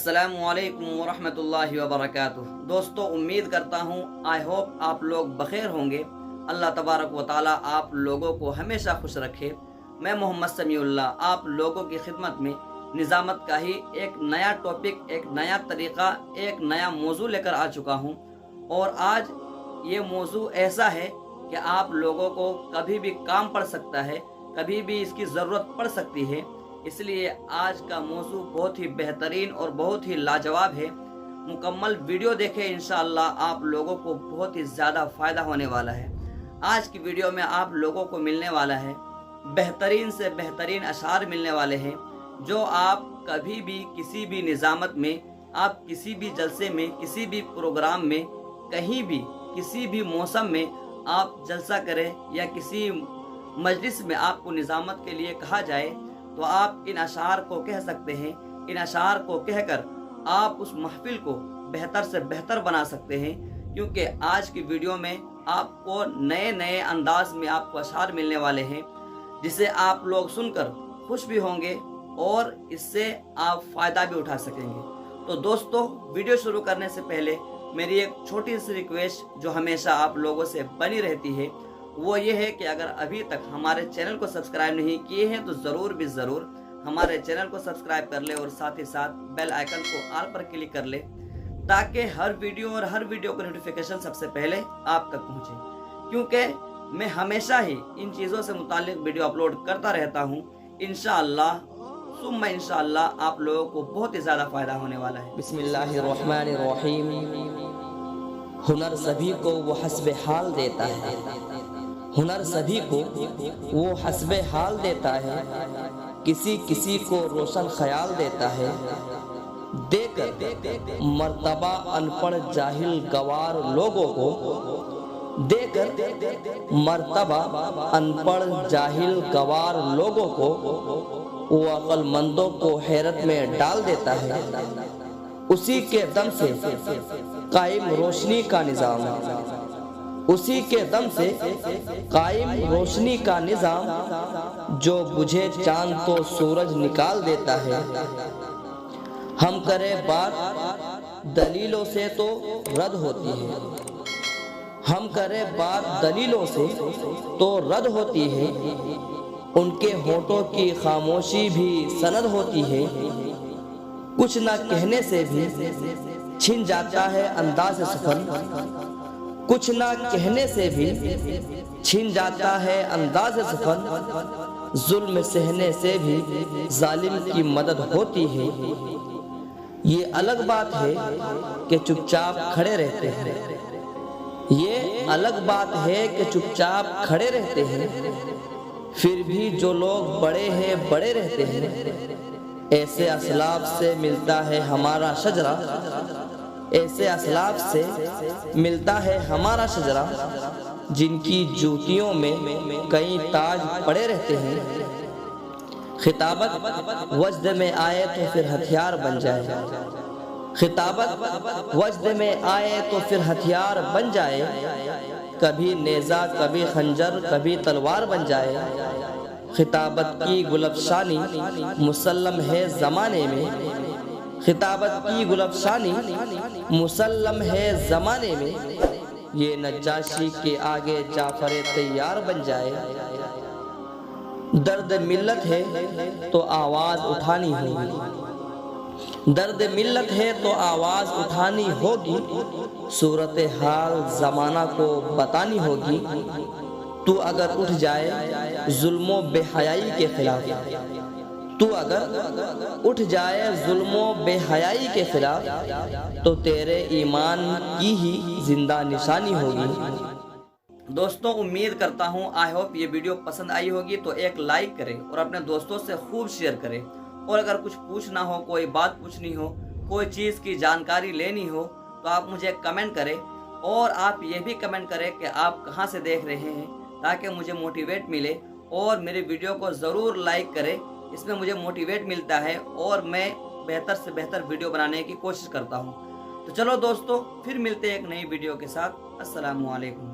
अस्सलामुअलैकुम वरहमतुल्लाहि वबरकातुह। दोस्तों, उम्मीद करता हूँ आई होप आप लोग बखैर होंगे। अल्लाह तबारक व ताला आप लोगों को हमेशा खुश रखे। मैं मोहम्मद समीउल्लाह आप लोगों की खिदमत में निज़ामत का ही एक नया टॉपिक, एक नया तरीक़ा, एक नया मौजू लेकर आ चुका हूँ। और आज ये मौजू ऐसा है कि आप लोगों को कभी भी काम पड़ सकता है, कभी भी इसकी ज़रूरत पड़ सकती है। इसलिए आज का मौजू बहुत ही बेहतरीन और बहुत ही लाजवाब है। मुकम्मल वीडियो देखें, इंशाअल्लाह आप लोगों को बहुत ही ज़्यादा फ़ायदा होने वाला है। आज की वीडियो में आप लोगों को मिलने वाला है बेहतरीन से बेहतरीन अशार मिलने वाले हैं, जो आप कभी भी किसी भी निज़ामत में, आप किसी भी जलसे में, किसी भी प्रोग्राम में, कहीं भी किसी भी मौसम में आप जलसा करें या किसी मजलिस में आपको निज़ामत के लिए कहा जाए तो आप इन अशार को कह सकते हैं। इन अशार को कहकर आप उस महफिल को बेहतर से बेहतर बना सकते हैं, क्योंकि आज की वीडियो में आपको नए नए अंदाज में आपको अशार मिलने वाले हैं, जिसे आप लोग सुनकर खुश भी होंगे और इससे आप फ़ायदा भी उठा सकेंगे। तो दोस्तों, वीडियो शुरू करने से पहले मेरी एक छोटी सी रिक्वेस्ट जो हमेशा आप लोगों से बनी रहती है, वो ये है कि अगर अभी तक हमारे चैनल को सब्सक्राइब नहीं किए हैं तो ज़रूर हमारे चैनल को सब्सक्राइब कर ले और साथ ही साथ बेल आइकन को ऑल पर क्लिक कर ले, ताकि हर वीडियो का नोटिफिकेशन सबसे पहले आप तक पहुंचे। क्योंकि मैं हमेशा ही इन चीज़ों से मुताल्लिक वीडियो अपलोड करता रहता हूं। इंशाअल्लाह सुम्मा इंशाअल्लाह आप लोगों को बहुत ही ज़्यादा फ़ायदा होने वाला है। बिस्मिल्लाहिर्रहमानिर्रहीम। हुनर सभी को वो हस्बे हाल देता है, हुनर सभी को वो हस्बे हाल देता है, किसी किसी को रोशन ख्याल देता है। देकर मर्तबा अनपढ़ जाहिल गवार लोगों को, देकर मर्तबा अनपढ़ जाहिल गवार लोगों को वो अक्लमंदों को हैरत में डाल देता है। उसी के दम से कायम रोशनी का निज़ाम, उसी के दम से कायम रोशनी का निज़ाम, जो बुझे चांद तो सूरज निकाल देता है। हम करें बात दलीलों से तो रद्द होती है, हम करें बात दलीलों से तो रद्द होती है। उनके होठों की खामोशी भी सनद होती है। कुछ ना कहने से भी छिन जाता है अंदाज़ सुखन, कुछ ना कहने से भी छिन जाता है अंदाज़ सुखन। जुल्म सहने से भी जालिम की मदद होती है। ये अलग बात है कि चुपचाप खड़े रहते हैं, ये अलग बात है कि चुपचाप खड़े रहते हैं। फिर भी जो लोग बड़े हैं बड़े रहते हैं। ऐसे असलाफ से मिलता है हमारा शजरा, ऐसे असलाफ से मिलता है हमारा शजरा, जिनकी जूतियों में कई ताज पड़े रहते हैं। खिताबत वज्द में आए तो फिर हथियार बन जाए, खिताबत वज्द में आए तो फिर हथियार बन जाए। कभी नेज़ा कभी खंजर कभी तलवार बन जाए। खिताबत की गुलफशानी मुसल्लम है ज़माने में, खिताबत की गुलफशानी मुसल्लम है ज़माने में। ये नज्जाशी के आगे जाफर तैयार बन जाए। दर्द मिल्लत है तो आवाज़ उठानी होगी, दर्द मिल्लत है तो आवाज़ उठानी होगी। सूरत हाल ज़माना को बतानी होगी। तू अगर उठ जाए जुल्मों बेहयाई के खिलाफ, तू अगर उठ जाए जुल्मों बेहयाई के खिलाफ, तो तेरे ईमान की ही जिंदा निशानी होगी। दोस्तों, उम्मीद करता हूँ आई होप ये वीडियो पसंद आई होगी। तो एक लाइक करें और अपने दोस्तों से खूब शेयर करें। और अगर कुछ पूछना हो, कोई बात पूछनी हो, कोई चीज़ की जानकारी लेनी हो, तो आप मुझे कमेंट करें। और आप ये भी कमेंट करें कि आप कहाँ से देख रहे हैं, ताकि मुझे मोटिवेट मिले। और मेरे वीडियो को ज़रूर लाइक करें, इसमें मुझे मोटिवेट मिलता है और मैं बेहतर से बेहतर वीडियो बनाने की कोशिश करता हूँ। तो चलो दोस्तों, फिर मिलते हैं एक नई वीडियो के साथ। अस्सलामु अलैकुम।